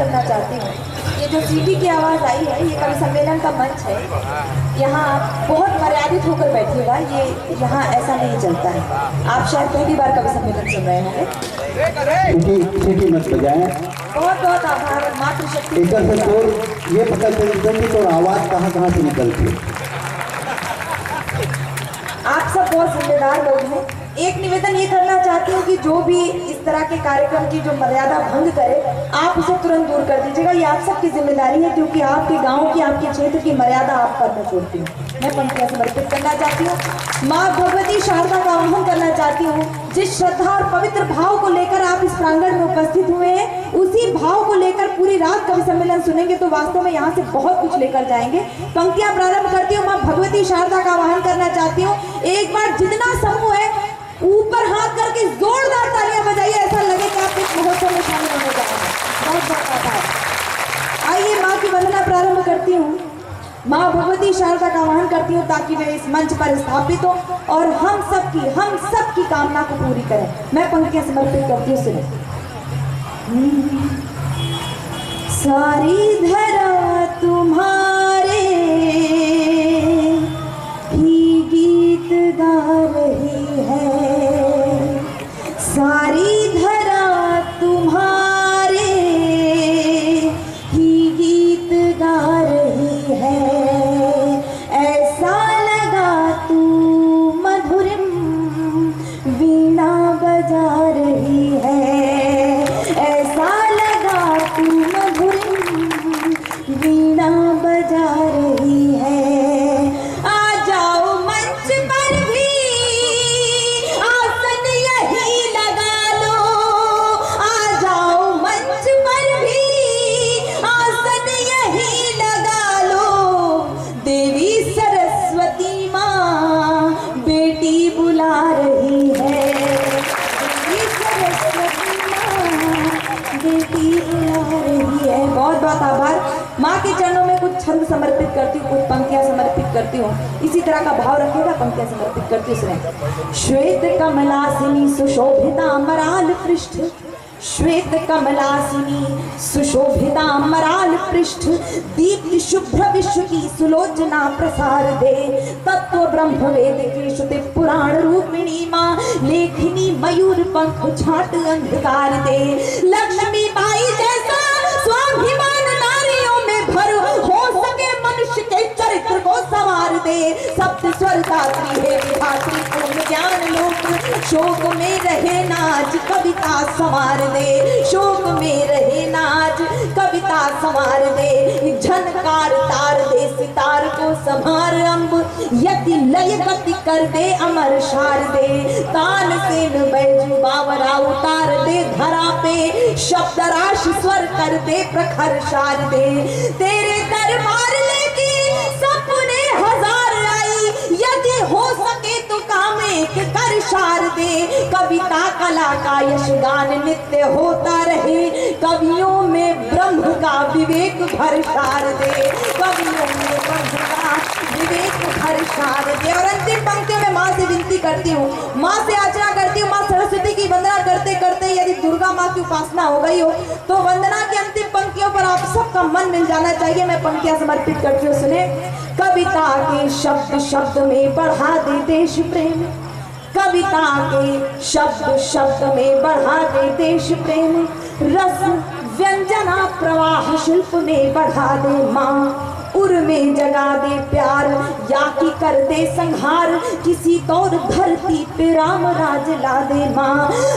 करना चाहती हूँ। ये जो सीटी की आवाज़ आई है, ये कवि सम्मेलन का मंच है। यहाँ बहुत मर्यादित होकर बैठिएगा, ये यहाँ ऐसा नहीं चलता है। आप शायद पहली बार कवि सम्मेलन सुन रहे होंगे। सीटी मत बजाएं। बहुत बहुत आभार। मातृशक्ति एक से तोर ये पता चलता कि तो आवाज़ कहाँ से निकलती है। आप सब बहुत जिम्मेदार लोग हैं। एक निवेदन ये करना चाहती हूँ कि जो भी इस तरह के कार्यक्रम की जो मर्यादा भंग करे, आप उसे तुरंत दूर कर दीजिएगा। ये आप सबकी जिम्मेदारी है, क्योंकि आपके गांव की, आपके क्षेत्र की मर्यादा आप पर मैं छोड़ती हूँ। मैं पंक्तियां समर्पित करना चाहती हूँ। माँ भगवती शारदा का आह्वान करना चाहती हूँ। जिस श्रद्धा और पवित्र भाव को लेकर आप इस प्रांगण में उपस्थित हुए हैं, उसी भाव को लेकर पूरी रात कवि सम्मेलन सुनेंगे तो वास्तव में यहाँ से बहुत कुछ लेकर जाएंगे। पंक्तियां प्रारंभ करती हूँ। माँ भगवती शारदा का आह्वान करना चाहती हूँ। एक बार जितना समूह है ऊपर हाथ करके जोरदार तालियां बजाइए, ऐसा लगे कि आप इस महोत्सव में शामिल होने जा रहे हैं। बहुत बहुत आभार। आइए माँ की वंदना प्रारंभ करती हूँ। माँ भगवती शारदा का आह्वान करती हूँ ताकि वे इस मंच पर स्थापित हो और हम सबकी कामना को पूरी करें। मैं पंक्तियां समर्पित करती हूँ, सुने। सारी धरा तुम्हारे ही गीत गा रही है, सारी धरा तुम्हारे ही गीत गा रही है। ऐसा लगा तू मधुरिम वीणा बजा रही है, ऐसा लगा तू मधुरिम वीणा बजा रही है। आ जाओ मंच पर भी, आसन यही लगा लो। आ जाओ मंच पर भी, आसन यही लगा लो। देवी सरस्वती माँ बेटी बुला रही है, देवी सरस्वती माँ बेटी बुला रही है। बहुत बहुत आभार। माँ के चरणों में कुछ छंद समर्पित करती हूँ, कुछ पंक्तियां समर्पित करती हूँ। इसी तरह का भाव रखेगा, पंक्तियां समर्पित करती हूँ, सुने। श्वेत कमलासिनी सुशोभिता मराल पृष्ठ, श्वेत कमलासिनी सुशोभिता मराल पृष्ठ, दीप्ति शुभ्र विश्व की सुलोचना प्रसार दे। तत्व ब्रह्म वेद की श्रुति पुराण रूपिणी माँ, लेखनी मयूर पंख छाट अंधकार दे। लक्ष्मी बाई जैसा स्वाभिमान नारियों में भर, हो सके मनुष्य के चरित्र को संवार दे। सप्त स्वर दात्री है विधात्री पूर्ण ज्ञान लोक, शोक में रहे नाच कविता संवार दे। शोक में रहे नाच कविता संवार दे। झनकार तार दे सितार को संभार अम्ब, यदि लय गति कर दे अमर शार दे। तान सेन बैजू बावरा उतार दे धरा पे, शब्द राशि स्वर कर दे प्रखर शार दे। तेरे दरबार लेके सपने हजार आई, यदि हो सके तो काम एक कर शार दे। कविता कला का यशगान नित्य होता रहे, कवियों में ब्रह्म का विवेक भर शार दे। कवियों में ब्रह्म का विवेक भर शार दे। और अंतिम पंक्तियों में माँ से विनती करती हूँ, माँ से याचना करती हूँ। माँ सरस्वती की वंदना करते करते यदि दुर्गा माँ की उपासना हो गई हो तो वंदना की अंतिम पंक्तियों पर आप सबका मन मिल जाना चाहिए। मैं पंक्तियां समर्पित करती हूँ, सुने। कविता के शब्द शब्द में बढ़ा दे देश प्रेम, कविता के शब्द शब्द में बढ़ा दे देश प्रेम। रस व्यंजना प्रवाह शिल्प में बढ़ा दे माँ, उर में जगा दे प्यार या की कर दे संहार। किसी तौर धरती पे राम राज ला दे माँ।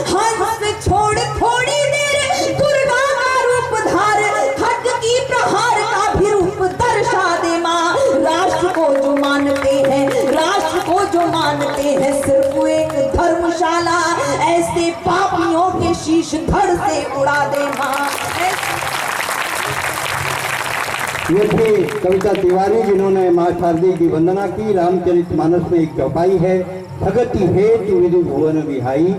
हंस छोड़ थोड़ी देर दुर्गा का रूप धार, खड्ग की प्रहार का भी रूप दर्शा दे माँ। राष्ट्र को जो मानते हैं, राष्ट्र को जो मानते हैं सिर्फ एक धर्मशाला, ऐसे पापियों के शीश धड़ से उड़ा दे माँ। ये थी कविता तिवारी जिन्होंने माँ शारदी की वंदना की। रामचरितमानस में एक चौपाई है, भगति है तु विदु भुवन विहाई।